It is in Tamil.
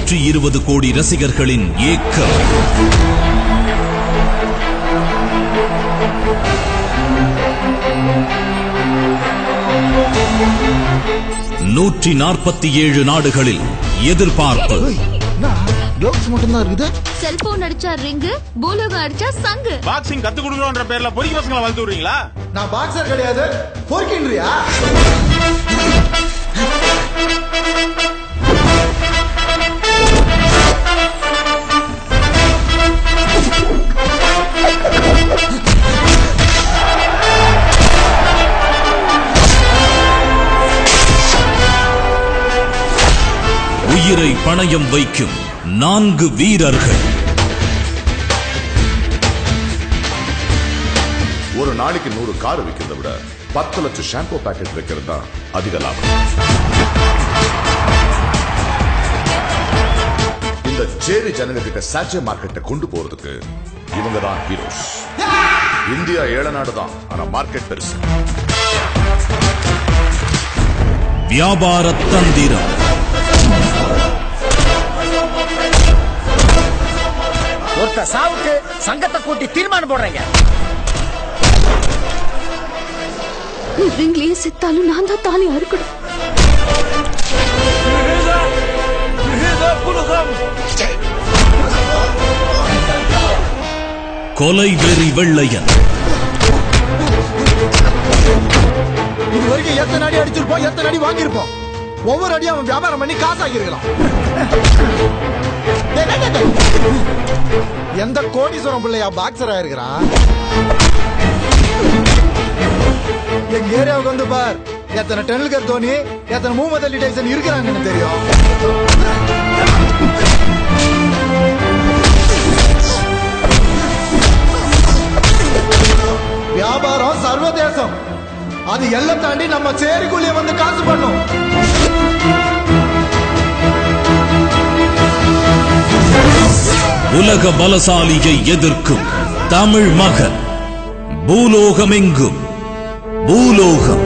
120 கோடி ரசிகர்களின் ஏக்கம். நூற்றி 47 நாடுகளில் எதிர்பார்ப்பு. மட்டும்தான் இருக்குது. செல்போன் அடிச்சா ரிங்கு, பூலோகம் அடிச்சா சங்கு. பாக்ஸிங் கத்து கொடுக்கறோம்ன்ற பேர்ல பொறுக்கி பசங்களை வளர்த்து விடுறீங்களா? நான் பாக்ஸர் கிடையாது, பொறுக்கின்றியா? உயிரை பணயம் வைக்கும் 4 வீரர்கள். ஒரு நாளைக்கு 100 கார் விற்கிறத விட 10 லட்சம் ஷாம்பு பாக்கெட் விற்கிறது தான் அதிக லாபம். இந்த சேரி ஜனங்க கிட்ட சாச்சே மார்க்கெட்டை கொண்டு போறதுக்கு இவங்க தான் ஹீரோஸ். இந்தியா ஏழை நாடு தான், ஆனா மார்க்கெட் பெருசு. வியாபார தந்திரம். ஒருத்த சாவுக்கு சங்கத்தை கூட்டி தீர்மானம் போடுறீங்க. ரிங்லயே செத்தாலும் நான் தான் தாலி அறுக்கணும். கொலை வெறி வெள்ளையன். இது வரைக்கும் எத்தனை அடி அடிச்சிருப்போம், எத்தனை அடி வாங்கியிருப்போம். ஒவ்வொரு அடியும் அவன் வியாபாரம் பண்ணி காசாகி இருக்கலாம். எந்த கோடீஸ்வரம் பிள்ளையா பாக்ஸரா இருக்கிறான்? எங்க ஏரியாவுக்கு வந்து பார், எத்தனை டெண்டுல்கர் தோனி, எத்தனை முகமது அலி டைசன் இருக்கிறாங்கன்னு தெரியும். வியாபாரம் சர்வதேசம், அது எல்லாம் தாண்டி நம்ம சேரிக்குள்ளே வந்து காசு பண்ணும். உலக பலசாலியை எதிர்க்கும் தமிழ் மகன். பூலோகமெங்கும் பூலோகம்.